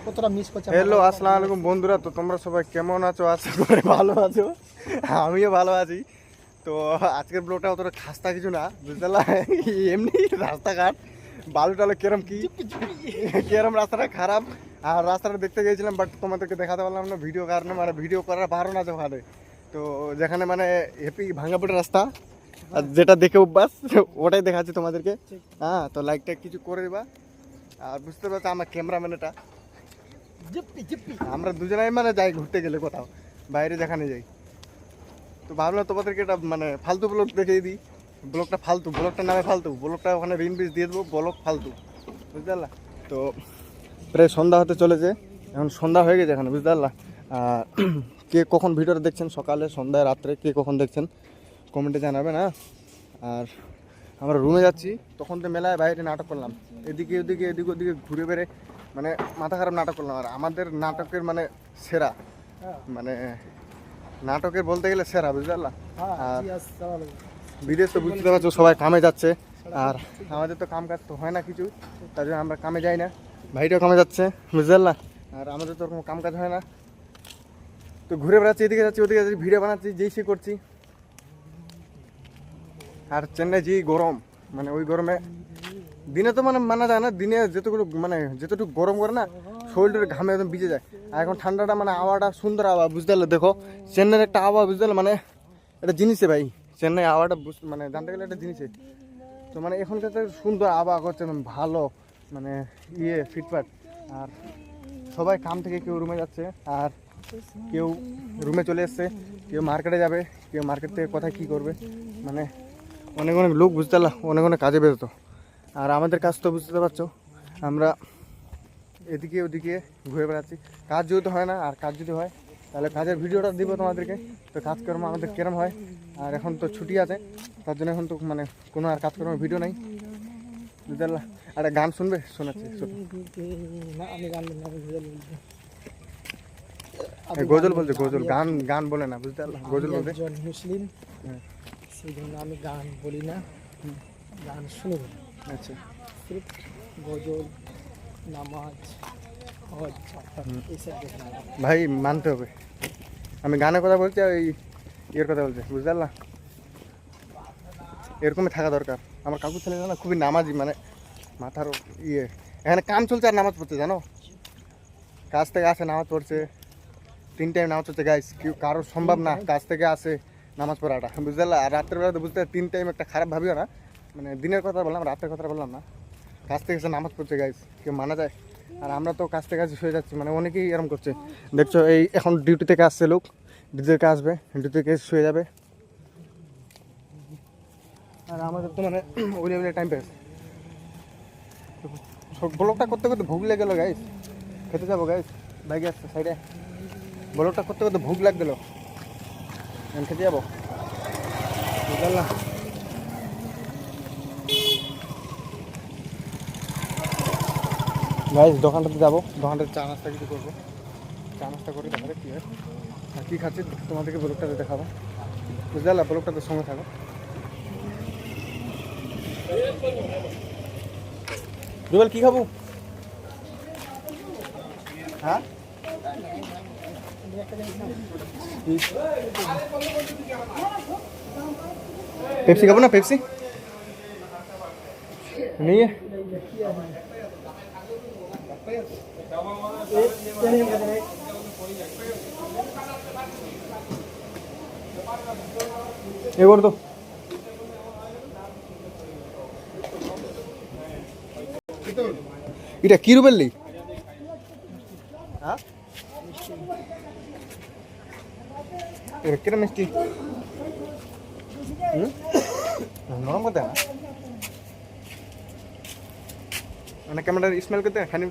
কতটা মিস করছে। হ্যালো, আসসালামু আলাইকুম বন্ধুরা। তো তোমরা সবাই কেমন আছো? আশা করি ভালো আছো। আমিও ভালো আছি। তো আজকের ব্লগটা অতটা খাস্তা কিছু না, বুঝতে পারলা। এমনি রাস্তাঘাট বালু টালু কেরম রাস্তাটা খারাপ। আর রাস্তাটা দেখতে গিয়েছিলাম, বাট তোমাদেরকে দেখাতে পারলাম না ভিডিও কারণে, মানে ভিডিও করার বারণ আছে ওখানে। তো যেখানে মানে হেপি ভাঙ্গাপুরের রাস্তা, আর যেটা দেখে অভ্যাস ওটাই দেখাচ্ছি তোমাদেরকে। হ্যাঁ, তো লাইকটা কিছু করে দিবা। আর বুঝতে পারছো আমার ক্যামেরাম্যান এটা, আমরা দুজনাই মানে যাই ঘুরতে গেলে কোথাও বাইরে যেখানে যাই। তো ভাবলাম তোমাদেরকে এটা মানে ফালতু ব্লগ দেখিয়ে দিই। ব্লগটা ফালতু, ব্লগটার নামে ফালতু, ব্লগটা ওখানে রিন বিচ দিয়ে দেবো, ব্লগ ফালতু, বুঝতে পারলা। তো প্রায় সন্ধ্যা হতে চলেছে, এখন সন্ধ্যা হয়ে গেছে এখানে, বুঝতে পারলা। কে কখন ভিডিওটা দেখছেন, সকালে, সন্ধ্যায়, রাত্রে, কে কখন দেখছেন কমেন্টে জানাবেন। হ্যাঁ, আর আমরা রুমে যাচ্ছি, তখন তো মেলায় বাইরে নাটক করলাম, এদিকে ওদিকে এদিক ওদিকে ঘুরে বেড়ে মানে মাথা খারাপ নাটক করলাম। আর আমাদের নাটকের মানে সেরা, মানে নাটকের বলতে গেলে সেরা, বুঝতে পারলা। আর বিদেশ তো বুঝতে পারছো সবাই কামে যাচ্ছে, আর আমাদের তো কাম কাজ তো হয় না কিছু, তার জন্য আমরা কামে যাই না। ভাইটাও কামে যাচ্ছে, বুঝতে পারলা। আর আমাদের তো ওরকম কাম কাজ হয় না, তো ঘুরে বেড়াচ্ছি, এদিকে যাচ্ছি ওদিকে যাচ্ছি, ভিডিও বানাচ্ছি, যেই সে করছি। আর চেন্নাই যে গরম, মানে ওই গরমে দিনে তো মানে মানা যায় না, দিনে যেতটুকু গরম করে না, শরীরের ঘামে একদম ভিজে যায়। আর এখন ঠান্ডাটা মানে আবহাওয়াটা সুন্দর আবহাওয়া, বুঝতে পারলে। দেখো চেন্নাইয়ের একটা আবহাওয়া, বুঝতে পারলে, মানে একটা জিনিসে ভাই, চেন্নাই আবহাওয়াটা মানে জানতে গেলে একটা জিনিসে। তো মানে এখনকার সুন্দর আবহাওয়া করছে, ভালো, মানে ফিটফাট। আর সবাই কাম থেকে কেউ রুমে যাচ্ছে, আর কেউ রুমে চলে এসছে, কেউ মার্কেটে যাবে, কেউ মার্কেট থেকে কোথায় কী করবে, মানে অনেক অনেক লোক, বুঝতে পারলা, অনেক অনেক কাজে বেরোতো। আর আমাদের কাজ তো বুঝতে পারছো, আমরা এদিকে ওদিকে ঘুরে বেড়াচ্ছি। কাজ যেহেতু হয় না, আর কাজ যদি হয় তাহলে কাজের ভিডিওটা দিব তোমাদেরকে। তো কাজকর্ম আমাদের কেরম হয়, আর এখন তো ছুটি আছে, তার জন্য এখন তো মানে কোনো আর কাজকর্মের ভিডিও নাই, বুঝতে পারলা। আর গান শুনবে, শোনাচ্ছি, গজল বলছে, গজল, গান গান বলে না, বুঝতে পারলা, গজল বলতে। মুসলিম, সেই জন্য আমি গান বলি না, গান শুনি। আচ্ছা, গজল, নামাজ, হজ, এইসব ভাই মানতে হবে, আমি গানের কথা বলছি আর ইয়ের কথা বলছি, বুঝতে পারলা। এরকমই থাকা দরকার। আমার কাকু ছেলে না খুবই নামাজি, মানে মাথার এখানে কাম চলছে আর নামাজ পড়ছে, জানো। কাজ থেকে আসে নামাজ পড়ছে, 3 টাইম নামাজ পড়ছে গাইস। কেউ কারোর সম্ভব না কাজ থেকে আসে নামাজ পড়াটা, বুঝতে পারলা। আর রাত্রের বেলা তো বুঝতে 3 টাইম একটা খারাপ ভাবিও না, মানে দিনের কথা বললাম, রাতের কথা বললাম না। কাজ থেকে এসে নামাজ পড়ছে গাইস, কেউ মানা যায়। আর আমরা তো কাজ থেকে শুয়ে যাচ্ছি, মানে অনেকেই এরকম করছে, দেখছো। এই এখন ডিউটি থেকে আসছে লোক, ডিউটি থেকে আসবে, ডিউটি থেকে শুয়ে যাবে। আর আমাদের তো মানে ওই লেভেলের টাইম পেয়েছে। ব্লগটা করতে করতে ভুগ লেগে গেলো গাইস, খেতে যাবো গাইস, বাইকে আসছে সাইডে। ব্লগটা করতে করতে ভুগ লাগ গেলো, খেতে যাবো, বুঝলাম। গাইস দোকানটাতে যাবো, দোকানটাতে চা নাস্তা কিছু করবো, চা নাস্তা করে তারপরে কী হয় আর কী খাচ্ছি তোমাদেরকে ব্লগটাতে দেখাবো, বুঝতে পারলা। ব্লগটাতে সঙ্গে থাকো। রুবেল কী খাবো? হ্যাঁ, পেপসি খাবো না? পেপসি নিয়ে এ করে তো এটা কি রুবেল লি? হ্যাঁ, কিরম মিষ্টি, নরম করতে না, মানে ক্যামেরার স্মেল করতে খানি